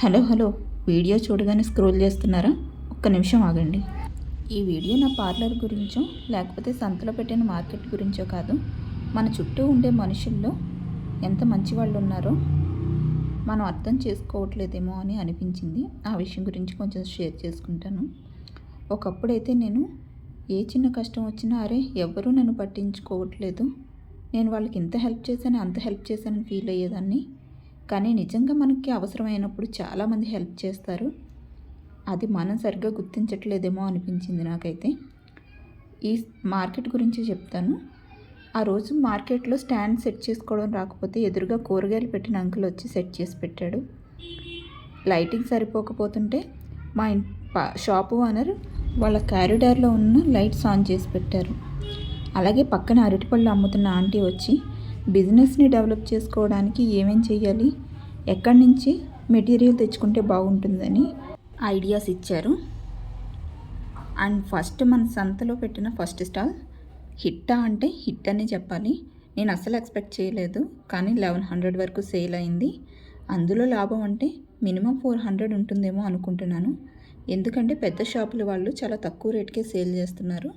Hello video చూడగానే scroll చేస్తున్నారా? ఒక్క నిమిషం ఆగండి. ఈ వీడియో నా పార్లర్ గురించో లేకపోతే సంతలో పెట్టిన మార్కెట్ గురించో కాదు, మన చుట్టూ ఉండే మనుషుల్లో ఎంత మంచి వాళ్ళు ఉన్నారో మనం అర్థం చేసుకోవట్లేదేమో అని అనిపించింది. ఆ విషయం గురించి కొంచెం షేర్ చేసుకుంటాను. ఒకప్పుడైతే నేను ఏ చిన్న కష్టం వచ్చినా అరే ఎవరూ నన్ను పట్టించుకోవట్లేదు, నేను వాళ్ళకి ఇంత హెల్ప్ చేశాను అంత హెల్ప్ చేశానని ఫీల్ అయ్యేదాన్ని. కానీ నిజంగా మనకి అవసరమైనప్పుడు చాలామంది హెల్ప్ చేస్తారు. అది మనం సరిగ్గా గుర్తించట్లేదేమో అనిపించింది నాకైతే. ఈ మార్కెట్ గురించి చెప్తాను. ఆ రోజు మార్కెట్లో స్టాండ్ సెట్ చేసుకోవడం రాకపోతే ఎదురుగా కూరగాయలు పెట్టిన అంకుల్ వచ్చి సెట్ చేసి పెట్టాడు. లైటింగ్ సరిపోకపోతుంటే మా షాపు ఓనర్ వాళ్ళ కారిడార్లో ఉన్న లైట్స్ ఆన్ చేసి పెట్టారు. అలాగే పక్కన అరటిపళ్ళు అమ్ముతున్న ఆంటీ వచ్చి బిజినెస్ని డెవలప్ చేసుకోవడానికి ఏమేం చేయాలి, ఎక్కడి నుంచి మెటీరియల్ తెచ్చుకుంటే బాగుంటుందని ఐడియాస్ ఇచ్చారు. అండ్ ఫస్ట్ మన సంతలో పెట్టిన ఫస్ట్ స్టాల్ హిట్టా అంటే హిట్ అని చెప్పాలి. నేను అసలు ఎక్స్పెక్ట్ చేయలేదు, కానీ 1100 వరకు సేల్ అయింది. అందులో లాభం అంటే మినిమం 400 ఉంటుందేమో అనుకుంటున్నాను. ఎందుకంటే పెద్ద షాపుల వాళ్ళు చాలా తక్కువ రేట్కే సేల్ చేస్తున్నారు.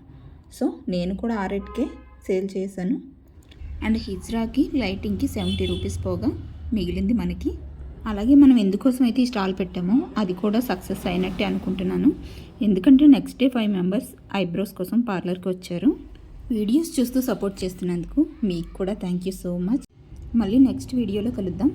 సో నేను కూడా ఆ రేట్కే సేల్ చేశాను. అండ్ హిజ్రాకి లైటింగ్కి 70 రూపీస్ పోగా మిగిలింది మనకి. అలాగే మనం ఎందుకోసం అయితే ఈ స్టాల్ పెట్టామో అది కూడా సక్సెస్ అయినట్టే అనుకుంటున్నాను. ఎందుకంటే నెక్స్ట్ డే 5 మెంబర్స్ ఐబ్రోస్ కోసం పార్లర్కి వచ్చారు. వీడియోస్ చూస్తూ సపోర్ట్ చేస్తున్నందుకు మీకు కూడా థ్యాంక్ యూ సో మచ్. మళ్ళీ నెక్స్ట్ వీడియోలో కలుద్దాం.